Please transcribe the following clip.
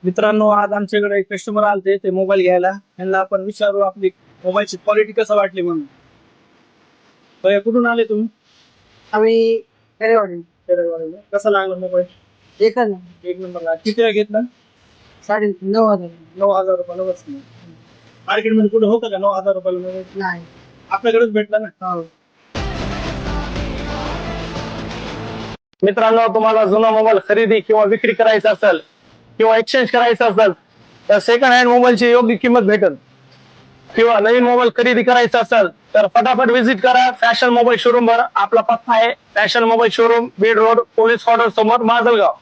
मित्रांनो, आज आमच्याकडे एक कस्टमर आलते ते मोबाईल घ्यायला. त्यांना आपण विचारू आपली मोबाईलची क्वालिटी कसं वाटली म्हणून. तर कुठून आले तुम्ही? आम्ही खेडेवाडी. खेडेगाववरून. कसा लागला मोबाईल? एकच एक नंबरला. कितीला घेतला? 9,500. 9,000 रुपयाला बसला. मार्केटमध्ये कुठे होतं का 9,000 रुपयाला मोबाईल? नाही. आपल्याकडेच भेटला ना. हो. मित्रांनो, तुम्हाला जुना मोबाईल खरेदी किंवा विक्री करायचा असेल किंवा एक्सचेंज करायचा असेल तर सेकंड हँड मोबाईलची योग्य किंमत भेटेल. किंवा नवीन मोबाईल खरेदी करायचा असेल तर फटाफट व्हिजिट करा फॅशन मोबाईल शोरूम वर. आपला पत्ता आहे fashion mobile showroom, Beed road, police quarter समोर, माजलगाव.